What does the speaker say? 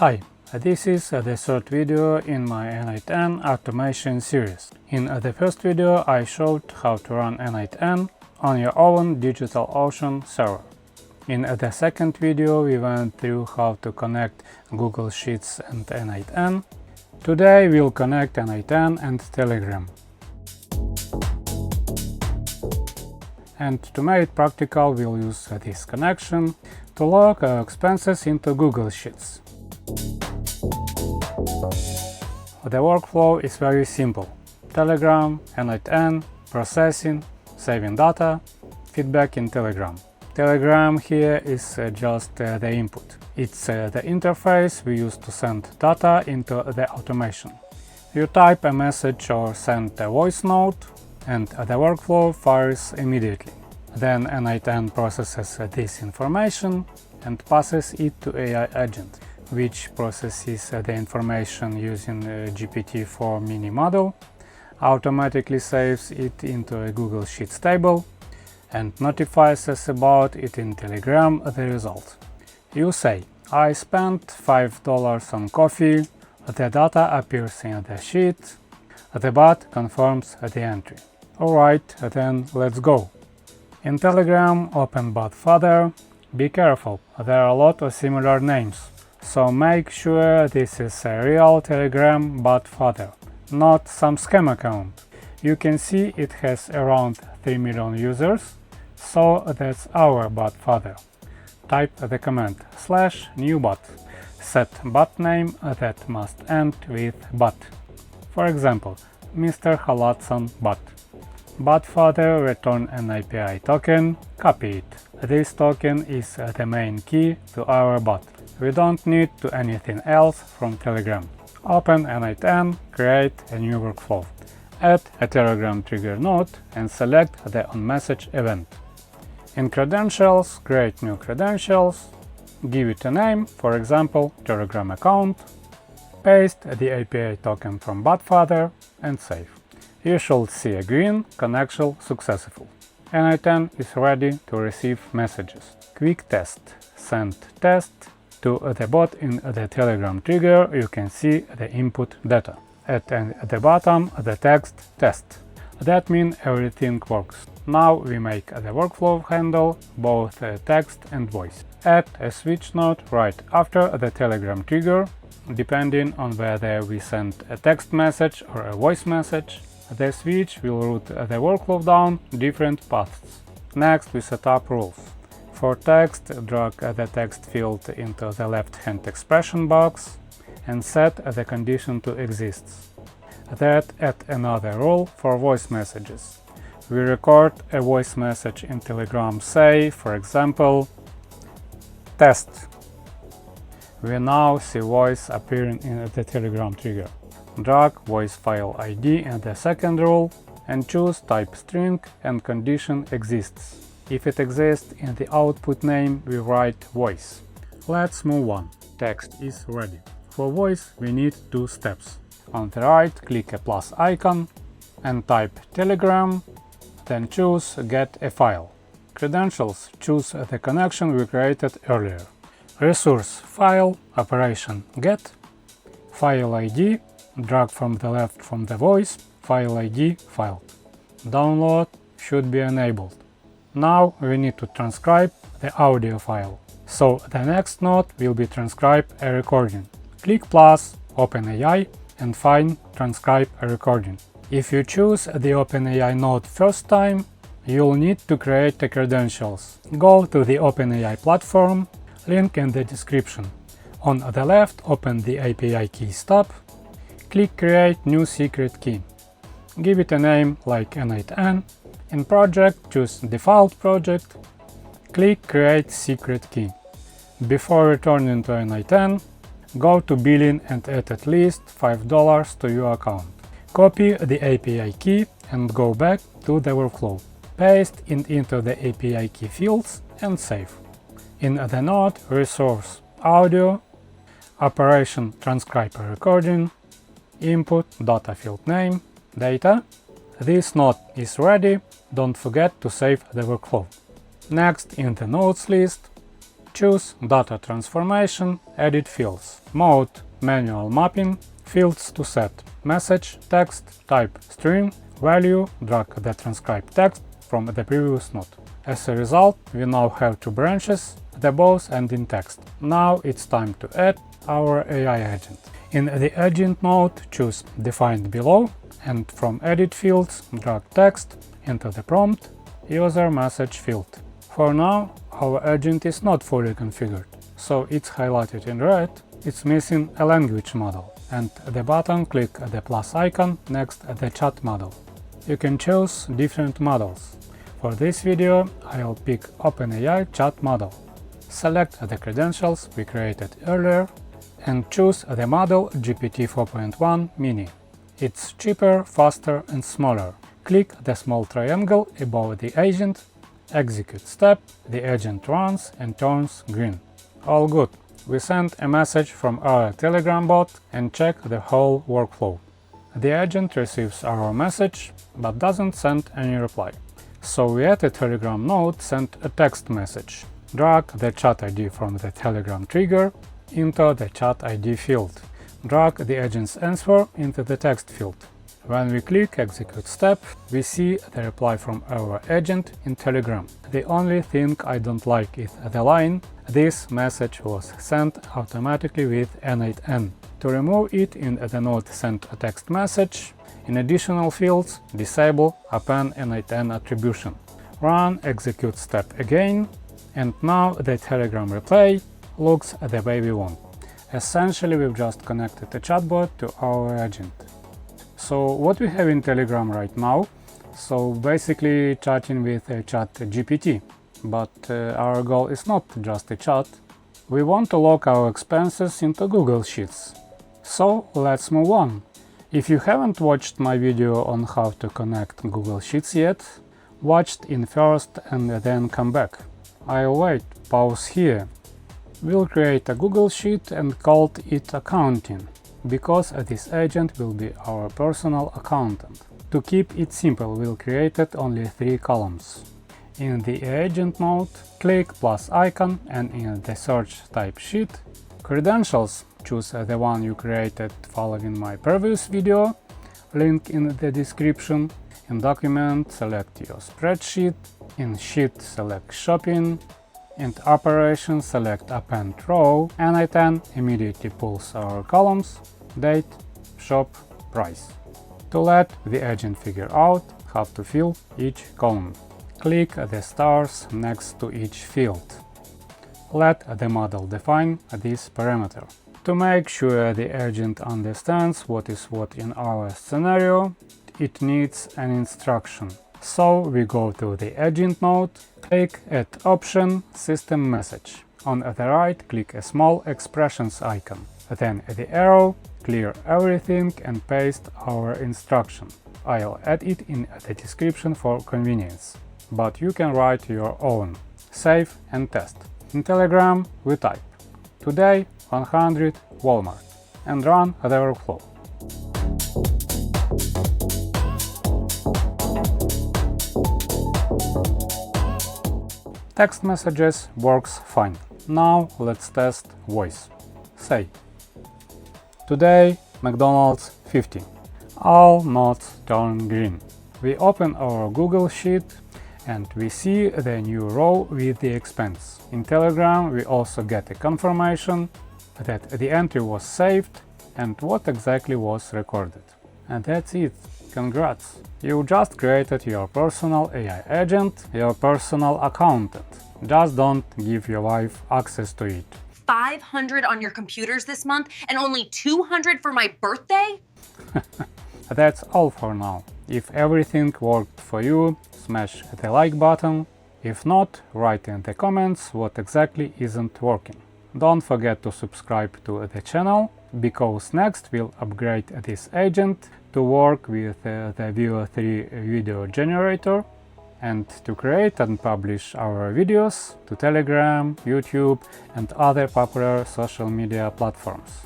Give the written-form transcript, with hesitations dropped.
Hi, this is the third video in my n8n automation series. In the first video I showed how to run n8n on your own DigitalOcean server. In the second video we went through how to connect Google Sheets and n8n. Today we'll connect n8n and Telegram. And to make it practical, we'll use this connection to log our expenses into Google Sheets. The workflow is very simple. Telegram, n8n, processing, saving data, feedback in Telegram. Telegram here is just the input. It's the interface we use to send data into the automation. You type a message or send a voice note, and the workflow fires immediately. Then n8n processes this information and passes it to AI agent, which processes the information using GPT-4 mini model, automatically saves it into a Google Sheets table, and notifies us about it in Telegram the result. You say, I spent $5 on coffee, the data appears in the sheet, the bot confirms the entry. Alright, then let's go. In Telegram, open bot father. Be careful, there are a lot of similar names, so make sure this is a real Telegram bot father, not some scam account. You can see it has around 3 million users, so that's our bot father. Type the command /newbot. Set bot name that must end with bot. For example, Mr. Halatson bot. Bot father return an API token, copy it. This token is the main key to our bot. We don't need to anything else from Telegram. Open n8n, create a new workflow. Add a Telegram trigger node and select the onMessage event. In credentials, create new credentials, give it a name, for example, Telegram account, paste the API token from botfather and save. You should see a green connection successful. n8n is ready to receive messages. Quick test. Send test to the bot in the Telegram trigger. You can see the input data. At the bottom, the text test. That means everything works. Now we make the workflow handle both text and voice. Add a switch node right after the Telegram trigger. Depending on whether we send a text message or a voice message, the switch will route the workflow down different paths. Next, we set up rules. For text, drag the text field into the left-hand expression box and set the condition to exists. Then add another rule for voice messages. We record a voice message in Telegram, say, for example, test. We now see voice appearing in the Telegram trigger. Drag voice file ID in the second rule and choose type string and condition exists. If it exists in the output name, we write voice. Let's move on. Text is ready. For voice, we need two steps. On the right, click a plus icon and type Telegram, then choose Get a file. Credentials, choose the connection we created earlier. Resource, file, operation, get, file ID, drag from the left from the voice, file ID, file. Download should be enabled. Now we need to transcribe the audio file. So the next node will be transcribe a recording. Click plus OpenAI and find transcribe a recording. If you choose the OpenAI node first time, you'll need to create the credentials. Go to the OpenAI platform, link in the description. On the left, open the API key stub. Click Create New Secret Key. Give it a name like n8n. In Project, choose Default Project. Click Create Secret Key. Before returning to n8n, go to Billing and add at least $5 to your account. Copy the API key and go back to the workflow. Paste it into the API key fields and save. In the node Resource Audio, Operation Transcribe a recording, Input data field name, data. This node is ready, don't forget to save the workflow. Next, in the nodes list, Choose Data Transformation, Edit Fields. Mode Manual Mapping. Fields to set: message, text, type, string, value. Drag the transcribed text from the previous node. As a result, we now have two branches, they both end in text. Now it's time to add our AI agent. In the agent node, choose Defined Below, and from Edit Fields, drag text into the prompt user message field. For now, our agent is not fully configured, so it's highlighted in red. It's missing a language model, and the button click the plus icon next the chat model. You can choose different models. For this video, I'll pick OpenAI chat model. Select the credentials we created earlier and choose the model GPT 4.1 Mini. It's cheaper, faster and smaller. Click the small triangle above the agent, execute step, the agent runs and turns green. All good. We send a message from our Telegram bot and check the whole workflow. The agent receives our message but doesn't send any reply. So we at the Telegram node sent a text message. Drag the chat ID from the Telegram trigger into the chat ID field. Drag the agent's answer into the text field. When we click Execute Step, we see the reply from our agent in Telegram. The only thing I don't like is the line "This message was sent automatically with n8n." To remove it in the node Send a text message, in additional fields, disable Append n8n attribution. Run Execute Step again, and now the Telegram reply looks the way we want. Essentially, we've just connected the chatbot to our agent. So what we have in Telegram right now? So basically chatting with a chat GPT. But our goal is not just a chat. We want to log our expenses into Google Sheets. So let's move on. If you haven't watched my video on how to connect Google Sheets yet, watch it first and then come back. I'll wait, pause here. We'll create a Google Sheet and call it Accounting, because this agent will be our personal accountant. To keep it simple, we'll create only 3 columns. In the agent node, click plus icon and in the search type sheet. Credentials, choose the one you created following my previous video, link in the description. In document, select your spreadsheet. In sheet, select shopping. In operation, select append row. n8n immediately pulls our columns, date, shop, price. To let the agent figure out how to fill each column, click the stars next to each field. Let the model define this parameter. To make sure the agent understands what is what in our scenario, it needs an instruction. So we go to the agent node, click Add Option, System Message. On the right, click a small expressions icon. Then the arrow, clear everything and paste our instruction. I'll add it in the description for convenience, but you can write your own. Save and test. In Telegram, we type today 100 Walmart and run the workflow. Text messages works fine. Now let's test voice. Say, today McDonald's 50. All nodes turn green. We open our Google Sheet and we see the new row with the expense. In Telegram we also get a confirmation that the entry was saved and what exactly was recorded. And that's it. Congrats! You just created your personal AI agent, your personal accountant. Just don't give your wife access to it. 500 on your computers this month and only 200 for my birthday? That's all for now. If everything worked for you, smash the like button. If not, write in the comments what exactly isn't working. Don't forget to subscribe to the channel, because next we'll upgrade this agent to work with the Veo 3 video generator and to create and publish our videos to Telegram, YouTube and other popular social media platforms.